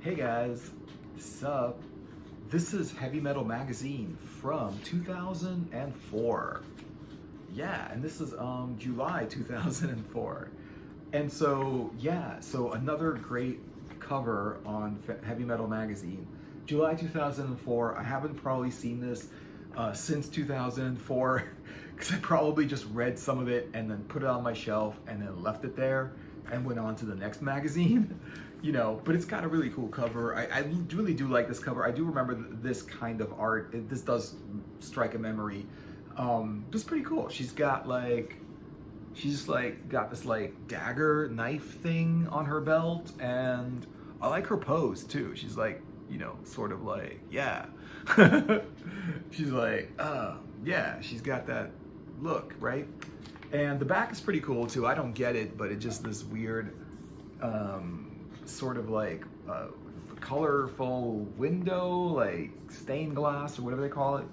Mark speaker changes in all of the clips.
Speaker 1: Hey guys, sup? This is Heavy Metal Magazine from 2004. Yeah, and this is July 2004. And so another great cover on Heavy Metal Magazine. July 2004. I haven't probably seen this since 2004 because I probably just read some of it and then put it on my shelf and then left it there and went on to the next magazine. But it's got a really cool cover. I really do like this cover. I do remember this kind of art. This does strike a memory. It's pretty cool. She's got got this dagger knife thing on her belt, and I like her pose too. She's sort of yeah. She's yeah, she's got that look, right? And the back is pretty cool too. I don't get it, but it's just this weird, sort of colorful window, stained glass or whatever they call it.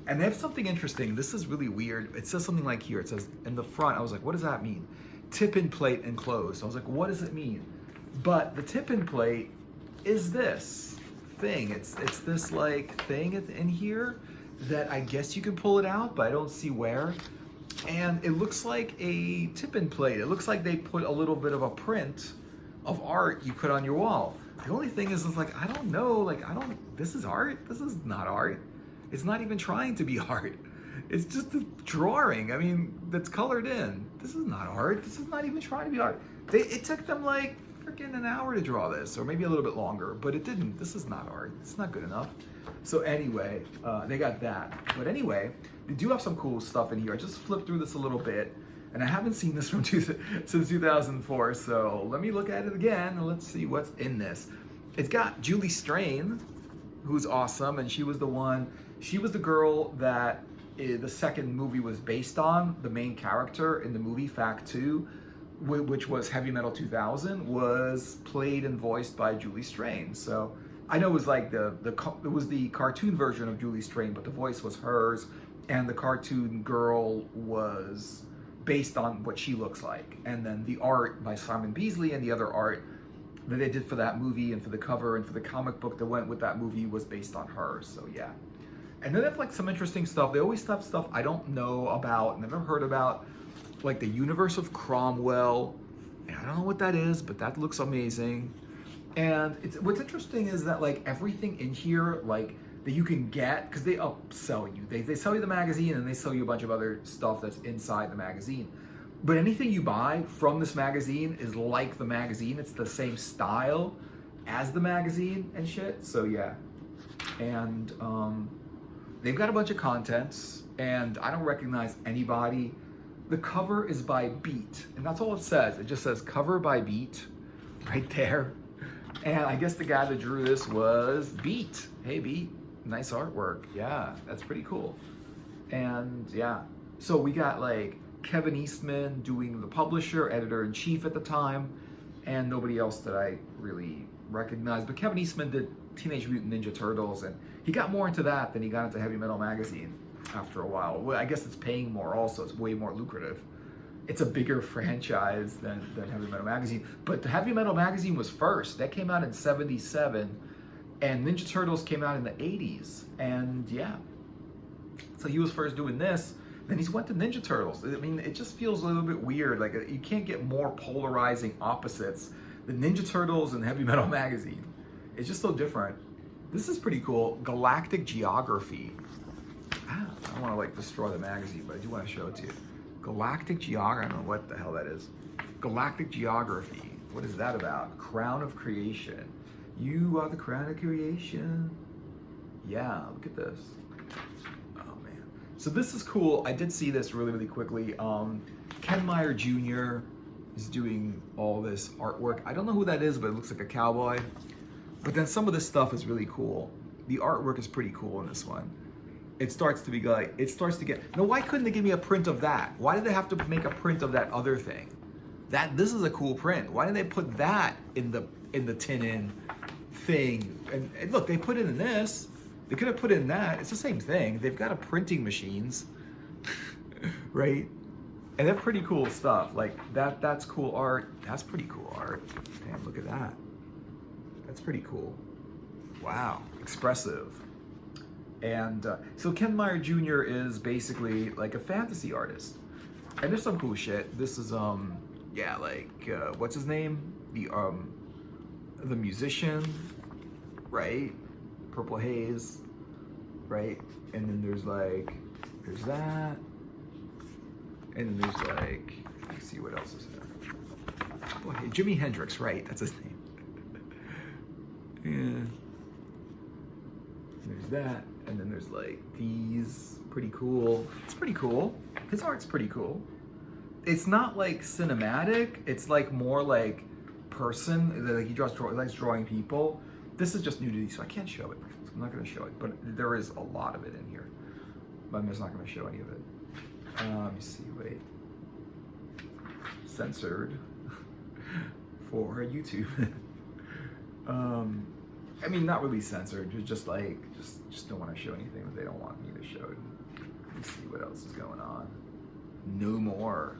Speaker 1: And they have something interesting. This is really weird. It says something like here. It says in the front, I was like, what does that mean? Tip-in plate enclosed. I was like, what does it mean? But the tip-in plate is this thing. It's this thing in here that I guess you can pull it out, but I don't see where. And it looks like a tip-in plate. It looks like they put a little bit of a print of art you put on your wall. The only thing is I don't know, this is art? This is not art. It's not even trying to be art. It's just a drawing, that's colored in. This is not art. This is not even trying to be art. It took them freaking an hour to draw this, or maybe a little bit longer, but it didn't. This is not art. It's not good enough. So anyway, they got that. But anyway, they do have some cool stuff in here. I just flipped through this a little bit, and I haven't seen this since 2004, so let me look at it again, and let's see what's in this. It's got Julie Strain, who's awesome, and she was the girl that the second movie was based on. The main character in the movie Fact 2, which was Heavy Metal 2000, was played and voiced by Julie Strain. So I know it was it was the cartoon version of Julie Strain, but the voice was hers, and the cartoon girl was based on what she looks like. And then the art by Simon Beasley and the other art that they did for that movie and for the cover and for the comic book that went with that movie was based on her. So yeah. And then they have some interesting stuff. They always have stuff I don't know about, never heard about, like the universe of Cromwell. And I don't know what that is, but that looks amazing. And what's interesting is that everything in here that you can get, because they upsell you. They sell you the magazine and they sell you a bunch of other stuff that's inside the magazine. But anything you buy from this magazine is like the magazine. It's the same style as the magazine and shit. So yeah. And they've got a bunch of contents, and I don't recognize anybody. The cover is by Beat, and that's all it says. It just says cover by Beat right there. And I guess the guy that drew this was Beat. Hey Beat, nice artwork. Yeah, that's pretty cool. And yeah, so we got Kevin Eastman doing the publisher, editor-in-chief at the time, and nobody else that I really recognize. But Kevin Eastman did Teenage Mutant Ninja Turtles, and he got more into that than he got into Heavy Metal Magazine after a while. Well, I guess it's paying more also. It's way more lucrative. It's a bigger franchise than Heavy Metal Magazine. But the Heavy Metal Magazine was first. That came out in '77, and Ninja Turtles came out in the '80s. And yeah, so he was first doing this. Then he went to Ninja Turtles. It just feels a little bit weird. You can't get more polarizing opposites than Ninja Turtles and Heavy Metal Magazine. It's just so different. This is pretty cool. Galactic Geography. I don't want to destroy the magazine, but I do want to show it to you. Galactic Geography. I don't know what the hell that is. Galactic Geography. What is that about? Crown of Creation. You are the crown of creation. Yeah, look at this. Oh man. So this is cool. I did see this really, really quickly. Ken Meyer Jr. is doing all this artwork. I don't know who that is, but it looks like a cowboy. But then some of this stuff is really cool. The artwork is pretty cool in this one. It starts to get, now why couldn't they give me a print of that? Why did they have to make a print of that other thing? This is a cool print. Why didn't they put that in the tin-in thing? And look, they put it in this. They could have put it in that. It's the same thing. They've got printing machines, right? And they're pretty cool stuff. That's cool art. That's pretty cool art. Damn, look at that. That's pretty cool. Wow, expressive. And so Ken Meyer Jr. is basically like a fantasy artist. And there's some cool shit. This is yeah, like what's his name? The musician, right? Purple Haze, right? And then there's that. And then there's like, let's see what else is there. Oh, hey, Jimi Hendrix, right? That's his name. Yeah. There's that. And then there's like these, pretty cool. It's pretty cool. His art's pretty cool. It's not like cinematic. It's like more like person. Like he likes drawing people. This is just nudity, so I can't show it. I'm not going to show it, but there is a lot of it in here. But I'm just not going to show any of it. Let me see. Wait. Censored for YouTube. I mean, not really censored. Just like, just don't want to show anything that they don't want me to show. Let me see what else is going on. No more.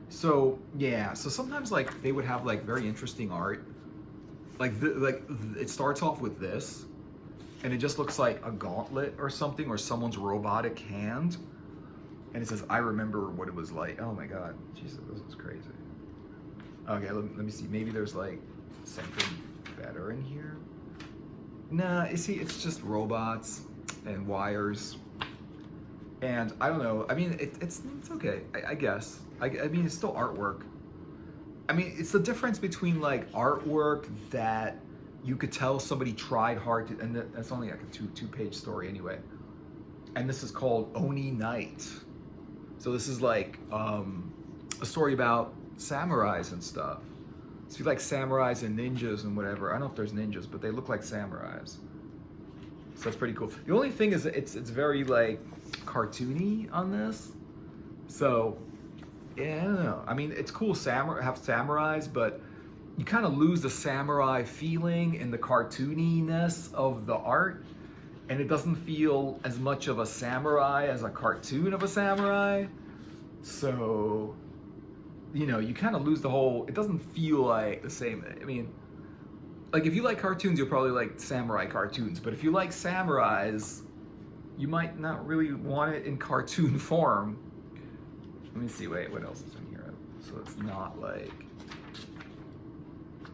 Speaker 1: So yeah. So sometimes like they would have like very interesting art. Like it starts off with this, and it just looks like a gauntlet or something, or someone's robotic hand, and it says, "I remember what it was like." Oh my God, Jesus, this is crazy. Okay, let me see. Maybe there's like something better in here. Nah, you see, it's just robots and wires, and I don't know. I mean, it's okay, I guess. I mean, it's still artwork. I mean, it's the difference between like artwork that you could tell somebody tried hard to, and that's only like a two-page story anyway. And this is called Oni Night. So this is like a story about samurais and stuff. So if you like samurais and ninjas and whatever, I don't know if there's ninjas, but they look like samurais. So that's pretty cool. The only thing is it's very like cartoony on this. So yeah, I don't know. I mean, it's cool have samurais, but you kind of lose the samurai feeling and the cartooniness of the art, and it doesn't feel as much of a samurai as a cartoon of a samurai. So, you know, you kind of lose the whole, it doesn't feel like the same. I mean, like if you like cartoons, you'll probably like samurai cartoons, but if you like samurais, you might not really want it in cartoon form. Let me see, wait, what else is in here? So it's not like,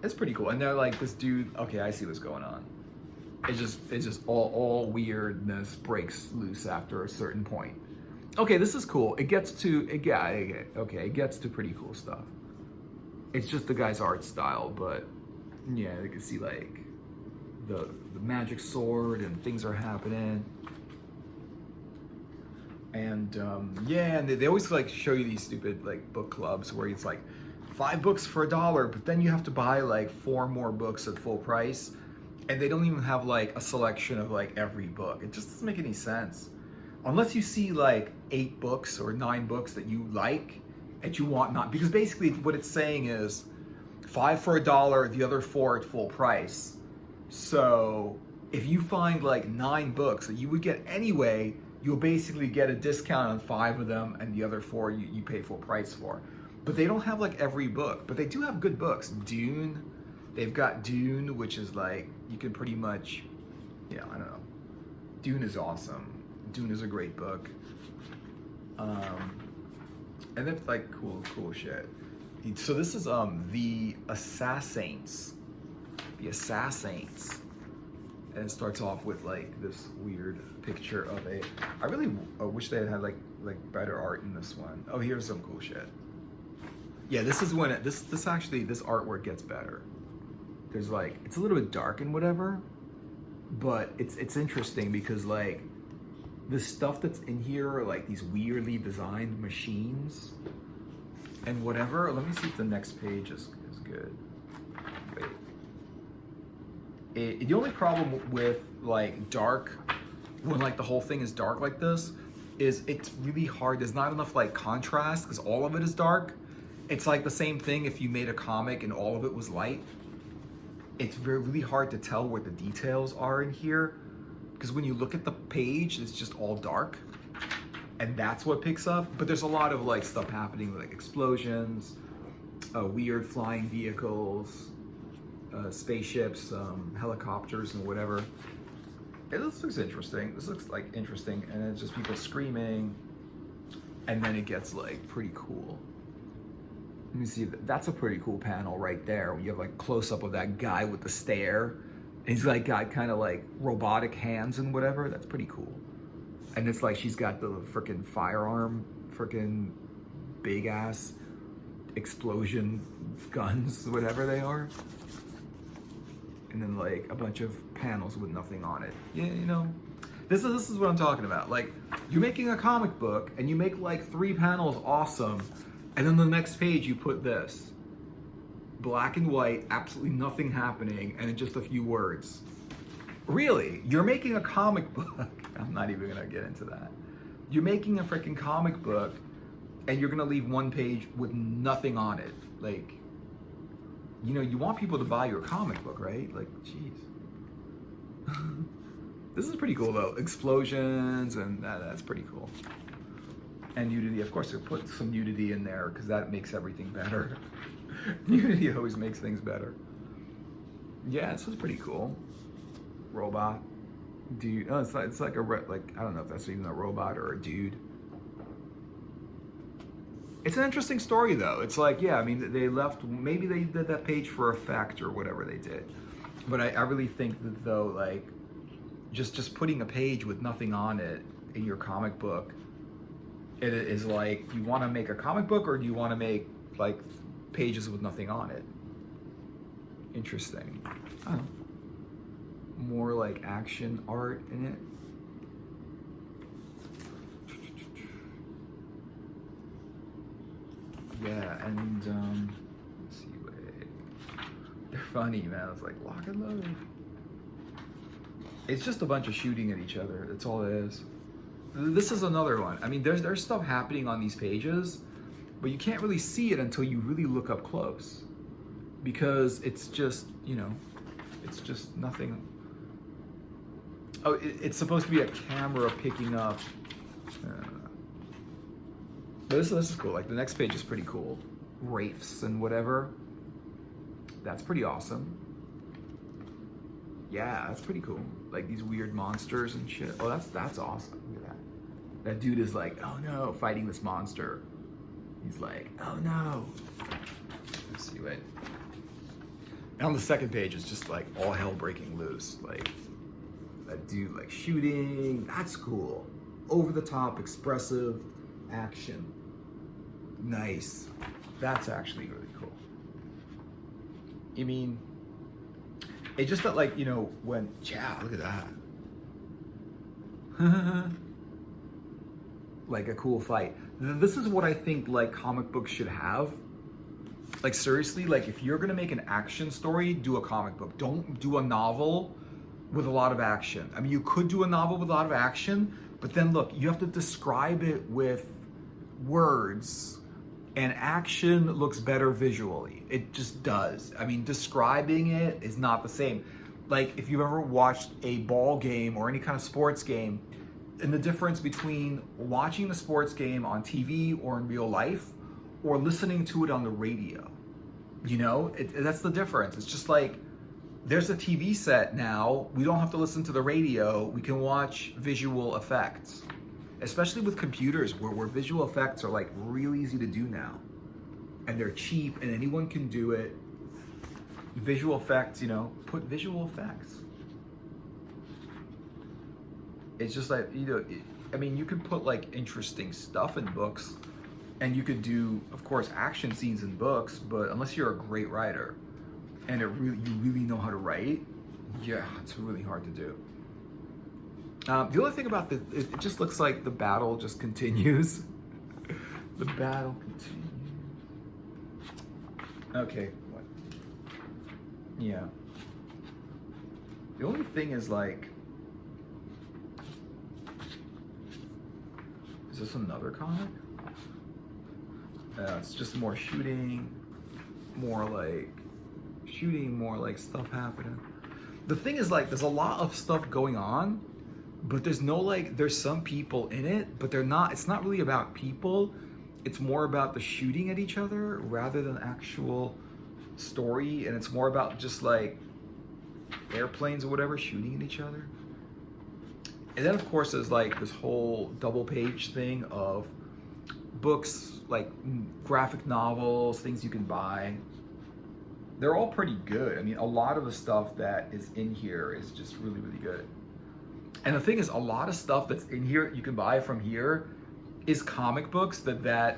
Speaker 1: it's pretty cool. And they're like, this dude, okay, I see what's going on. It's just all weirdness breaks loose after a certain point. Okay, this is cool. It gets to, it gets to pretty cool stuff. It's just the guy's art style, but yeah, you can see like the magic sword and things are happening. And yeah, and they always like show you these stupid like book clubs where it's like 5 books for $1, but then you have to buy like 4 more books at full price, and they don't even have like a selection of like every book. It just doesn't make any sense unless you see like 8 books or 9 books that you like and you want, not because basically what it's saying is 5 for $1, the other 4 at full price. So if you find like 9 books that you would get anyway, you'll basically get a discount on 5 of them, and the other 4 you pay full price for. But they don't have like every book, but they do have good books. Dune, they've got Dune, which is like, you can pretty much, yeah, I don't know. Dune is awesome. Dune is a great book. And it's like cool shit. So this is the Assassins. The Assassins. And it starts off with like this weird picture of a, I really wish they had like better art in this one. Oh, here's some cool shit. Yeah, this is when this artwork gets better. There's like, it's a little bit dark and whatever, but it's interesting because like the stuff that's in here are like these weirdly designed machines and whatever. Let me see if the next page is good. Wait. The only problem with like dark, when like the whole thing is dark like this, is it's really hard. There's not enough like contrast because all of it is dark. It's like the same thing if you made a comic and all of it was light. It's really hard to tell where the details are in here because when you look at the page, it's just all dark, and that's what picks up. But there's a lot of like stuff happening, like explosions, weird flying vehicles. spaceships, helicopters, and whatever. This looks interesting. This looks like interesting, and it's just people screaming, and then it gets like pretty cool. Let me see. That's a pretty cool panel right there. You have like close up of that guy with the stare. And he's like got kind of like robotic hands and whatever. That's pretty cool. And it's like she's got the freaking firearm, freaking big ass explosion guns, whatever they are. And then like a bunch of panels with nothing on it. Yeah, you know, this is what I'm talking about. Like, you're making a comic book and you make like 3 panels awesome, and then the next page you put this. Black and white, absolutely nothing happening, and just a few words. Really? You're making a comic book. I'm not even gonna get into that. You're making a freaking comic book and you're gonna leave one page with nothing on it. Like, you know, you want people to buy your comic book, right? Like, jeez. This is pretty cool though. Explosions, and that's pretty cool. And nudity, of course, they put some nudity in there because that makes everything better. Nudity always makes things better. Yeah, this was pretty cool. Robot, dude. Oh, it's like I don't know if that's even a robot or a dude. It's an interesting story though. It's like, yeah, I mean, they left. Maybe they did that page for effect or whatever they did. But I really think that though, like, just putting a page with nothing on it in your comic book, it is like, you want to make a comic book or do you want to make like pages with nothing on it? Interesting. I don't know. More like action art in it. Yeah, and let's see, wait. They're funny, man. It's like lock and load. It's just a bunch of shooting at each other. That's all it is. This is another one. I mean, there's stuff happening on these pages, but you can't really see it until you really look up close, because it's just, you know, it's just nothing. Oh, it's supposed to be a camera picking up. But this is cool. Like, the next page is pretty cool. Wraiths and whatever. That's pretty awesome. Yeah, that's pretty cool. Like these weird monsters and shit. Oh, that's awesome. Look at that. That dude is like, oh no, fighting this monster. He's like, oh no. Let's see, wait. And on the second page, it's just like all hell breaking loose. Like, that dude like shooting. That's cool. Over the top, expressive action. Nice. That's actually really cool. I mean, it just felt like, you know, when, yeah, look at that. Like a cool fight. This is what I think like comic books should have. Like, seriously, like if you're gonna make an action story, do a comic book. Don't do a novel with a lot of action. I mean, you could do a novel with a lot of action, but then look, you have to describe it with words, and action looks better visually. It just does. I mean, describing it is not the same. Like, if you've ever watched a ball game or any kind of sports game, and the difference between watching the sports game on TV or in real life or listening to it on the radio, you know, that's the difference. It's just like, there's a TV set now. We don't have to listen to the radio. We can watch visual effects. Especially with computers where visual effects are like real easy to do now. And they're cheap and anyone can do it. Visual effects, you know, put visual effects. It's just like, you know, I mean, you could put like interesting stuff in books, and you could do, of course, action scenes in books, but unless you're a great writer and you really know how to write, yeah, it's really hard to do. The other thing about this, it just looks like the battle just continues. The battle continues. Okay, what? Yeah. The only thing is like, is this another comic? It's just more shooting, more like stuff happening. The thing is like, there's a lot of stuff going on, but there's no like, there's some people in it, but it's not really about people. It's more about the shooting at each other rather than actual story, and it's more about just like airplanes or whatever shooting at each other. And then of course there's like this whole double page thing of books, like graphic novels, things you can buy. They're all pretty good. I mean, a lot of the stuff that is in here is just really, really good. And the thing is, a lot of stuff that's in here you can buy from here is comic books that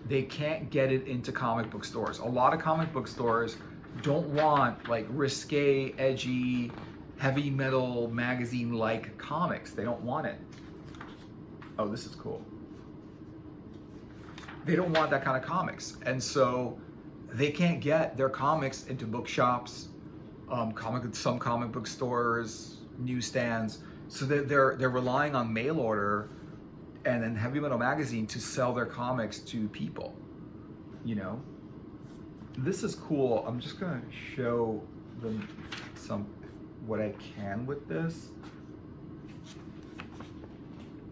Speaker 1: they can't get it into comic book stores. A lot of comic book stores don't want like risque, edgy, heavy metal magazine like comics. They don't want it. Oh, this is cool. They don't want that kind of comics. And so they can't get their comics into bookshops, some comic book stores, newsstands. So they're relying on mail order and then Heavy Metal Magazine to sell their comics to people, you know? This is cool. I'm just gonna show them what I can with this.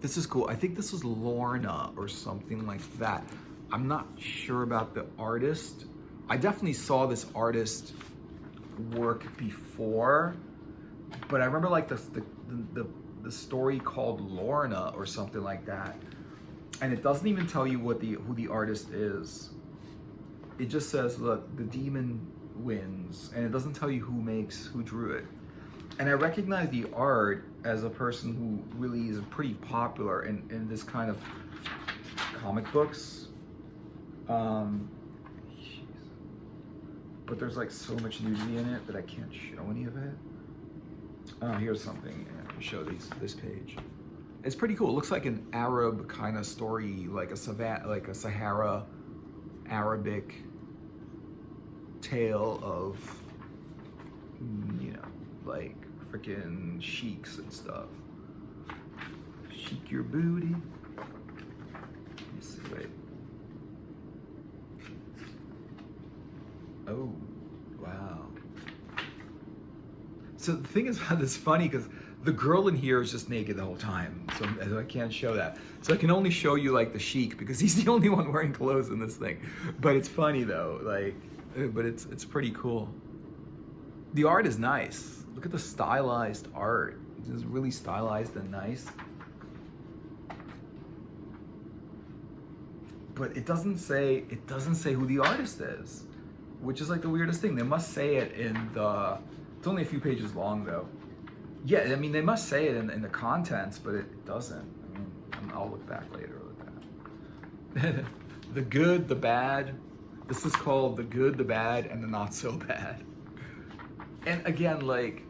Speaker 1: This is cool. I think this is Lorna or something like that. I'm not sure about the artist. I definitely saw this artist work before, but I remember like the story called Lorna or something like that, and it doesn't even tell you who the artist is. It just says, look, the demon wins, and it doesn't tell you who drew it. And I recognize the art as a person who really is pretty popular in this kind of comic books. But there's like so much nudity in it that I can't show any of it. Oh, here's something. I can show this page. It's pretty cool. It looks like an Arab kind of story, like a Sahara Arabic tale of, you know, like freaking sheiks and stuff. Chic your booty. Let me see, wait. Oh, wow. So the thing is about this funny because the girl in here is just naked the whole time, so I can't show that. So I can only show you like the sheik because he's the only one wearing clothes in this thing. But it's funny though, like, but it's pretty cool. The art is nice. Look at the stylized art. It's really stylized and nice. But it doesn't say who the artist is, which is like the weirdest thing. They must say it in the. It's only a few pages long though. Yeah, I mean they must say it in the contents, but it doesn't. I mean, I'll look back later with that. The good, the bad. This is called The Good, the Bad, and the Not So Bad. And again, like,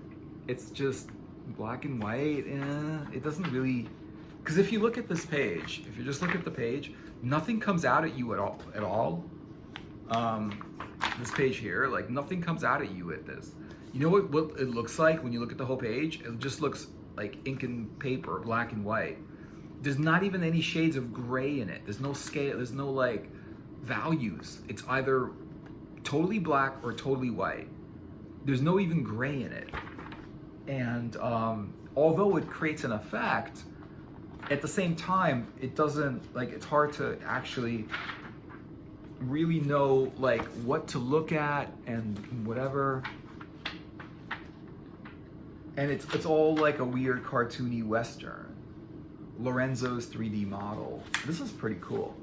Speaker 1: it's just black and white. It doesn't really, because if you look at this page, if you just look at the page, nothing comes out at you at all. This page here, like nothing comes out at you at this. You know what it looks like when you look at the whole page? It just looks like ink and paper, black and white. There's not even any shades of gray in it. There's no scale, there's no like values. It's either totally black or totally white. There's no even gray in it. And although it creates an effect, at the same time, it doesn't, like, it's hard to actually really know like what to look at and whatever. And it's all like a weird cartoony Western. Lorenzo's 3D model. This is pretty cool.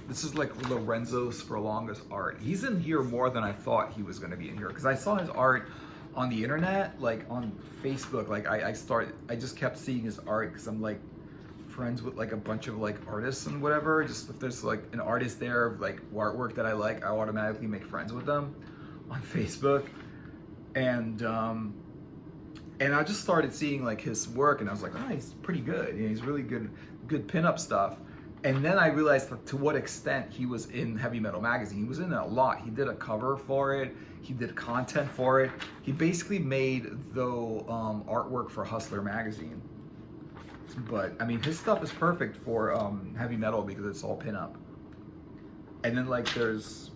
Speaker 1: This is like Lorenzo's Furlongest art. He's in here more than I thought he was gonna be in here, because I saw his art on the internet, like on Facebook. Like I just kept seeing his art because I'm like friends with like a bunch of like artists and whatever. Just if there's like an artist there of like artwork that I like, I automatically make friends with them on Facebook. And I just started seeing like his work, and I was like, oh, he's pretty good. You know, he's really good pinup stuff. And then I realized to what extent he was in Heavy Metal Magazine. He was in it a lot. He did a cover for it. He did content for it. He basically made artwork for Hustler Magazine. But I mean, his stuff is perfect for heavy metal because it's all pinup. And then like there's,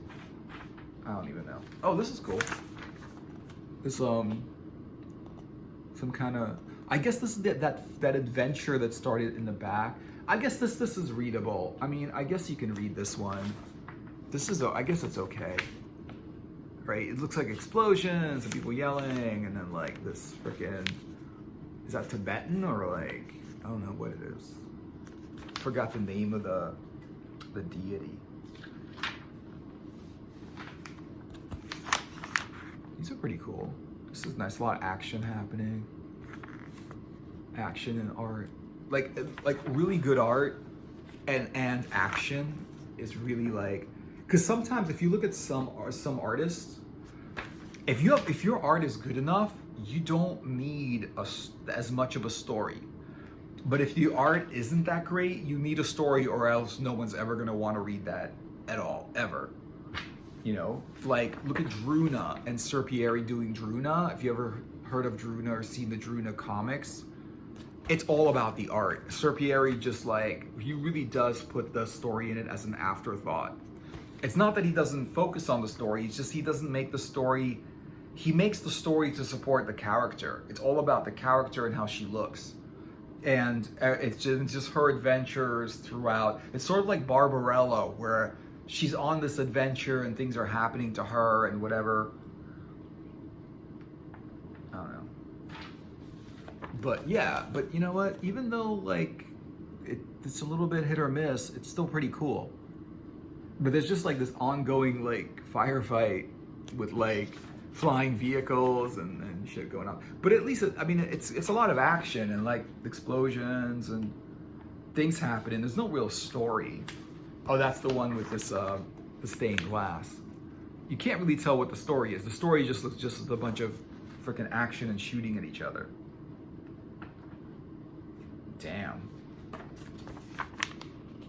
Speaker 1: I don't even know. Oh, this is cool. This some kind of, I guess this is that adventure that started in the back. I guess this is readable. I mean, I guess you can read this one. This is, I guess it's okay. right? It looks like explosions and people yelling, and then like this freaking, is that Tibetan or like, I don't know what it is. Forgot the name of the deity. These are pretty cool. This is nice, a lot of action happening. Action and art. Like really good art and action is really like, because sometimes if you look at some artists, if your art is good enough, you don't need as much of a story. But if the art isn't that great, you need a story, or else no one's ever gonna want to read that at all, ever. You know, like look at Druna and Serpieri doing Druna. If you ever heard of Druna or seen the Druna comics, it's all about the art. Serpieri just like, he really does put the story in it as an afterthought. It's not that he doesn't focus on the story, it's just he doesn't make the story, he makes the story to support the character. It's all about the character and how she looks. And it's just her adventures throughout. It's sort of like Barbarella, where she's on this adventure and things are happening to her and whatever. I don't know. But yeah, but you know what? Even though like it's a little bit hit or miss, it's still pretty cool. But there's just like this ongoing like firefight with like flying vehicles and shit going on. But at least, I mean, it's a lot of action and like explosions and things happening. There's no real story. Oh, that's the one with this the stained glass. You can't really tell what the story is. The story just looks just as a bunch of freaking action and shooting at each other. Damn.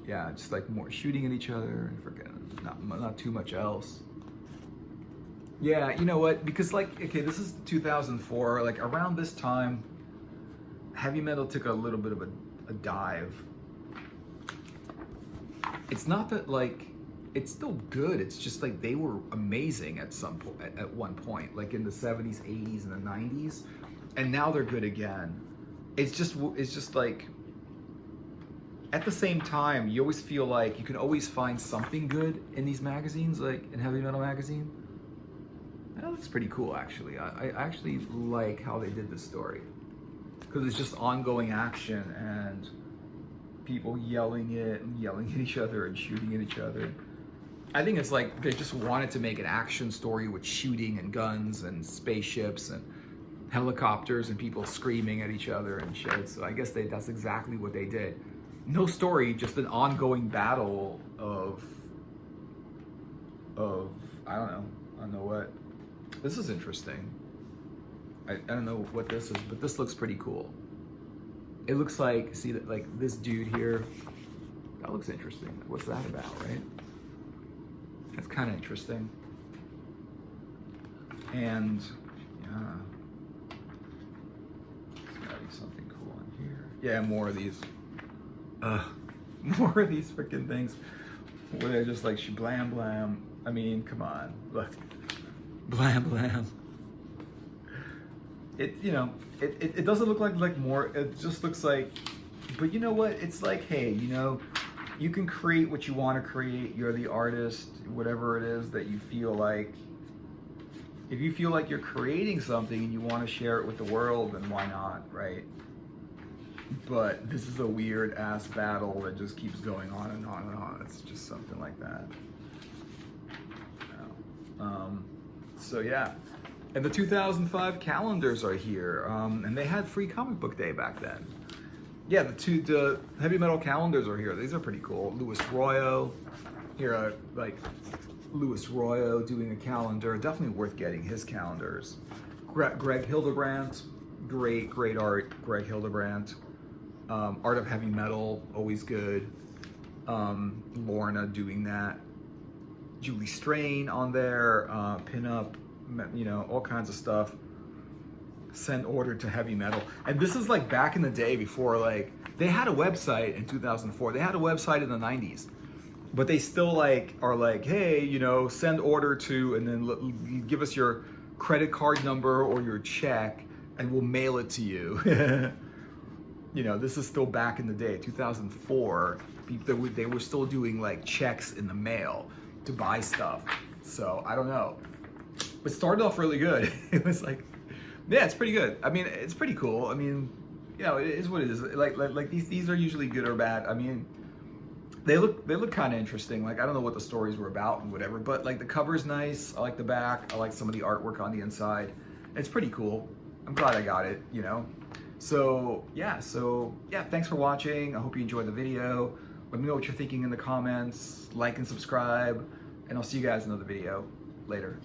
Speaker 1: Yeah, just like more shooting at each other and freaking not too much else. Yeah, you know what? Because like, okay, this is 2004. Like around this time, heavy metal took a little bit of a dive. It's not that like, it's still good. It's just like they were amazing at some point, at one point, like in the 70s, 80s, and the 90s, and now they're good again. It's just like, at the same time, you always feel like you can always find something good in these magazines, like in Heavy Metal Magazine. That looks pretty cool, actually. I actually like how they did this story, because it's just ongoing action and people yelling at each other and shooting at each other. I think it's like they just wanted to make an action story with shooting and guns and spaceships and helicopters and people screaming at each other and shit. So I guess that's exactly what they did. No story, just an ongoing battle of I don't know what. This is interesting. I don't know what this is, but this looks pretty cool. It looks like, see that, like this dude here, that looks interesting. What's that about, right? That's kind of interesting. And yeah, there's gotta be something cool in here. Yeah, more of these. More of these freaking things where they're just like blam blam. I mean, come on, look, blam blam. It, you know, it doesn't look like more. It just looks like, but you know what? It's like, hey, you know, you can create what you want to create. You're the artist, whatever it is that you feel like. If you feel like you're creating something and you want to share it with the world, then why not, right? But this is a weird ass battle that just keeps going on and on and on. It's just something like that. So yeah, and the 2005 calendars are here, and they had free comic book day back then. Yeah, the heavy metal calendars are here. These are pretty cool. Louis Royo, here, like Louis Royo doing a calendar. Definitely worth getting his calendars. Greg Hildebrandt, great art. Greg Hildebrandt. Art of Heavy Metal, always good. Lorna doing that. Julie Strain on there, pinup, you know, all kinds of stuff. Send order to Heavy Metal. And this is like back in the day before, like, they had a website in 2004. They had a website in the 90s. But they still like are like, hey, you know, send order to, and then give us your credit card number or your check, and we'll mail it to you. You know, this is still back in the day, 2004. They were still doing like checks in the mail to buy stuff. So I don't know. It started off really good. It was like, yeah, it's pretty good. I mean, it's pretty cool. I mean, you know, it is what it is. Like these are usually good or bad. I mean, they look kind of interesting. Like, I don't know what the stories were about and whatever, but like the cover's nice. I like the back. I like some of the artwork on the inside. It's pretty cool. I'm glad I got it, you know. So yeah, thanks for watching. I hope you enjoyed the video. Let me know what you're thinking in the comments. Like and subscribe, and I'll see you guys in another video later.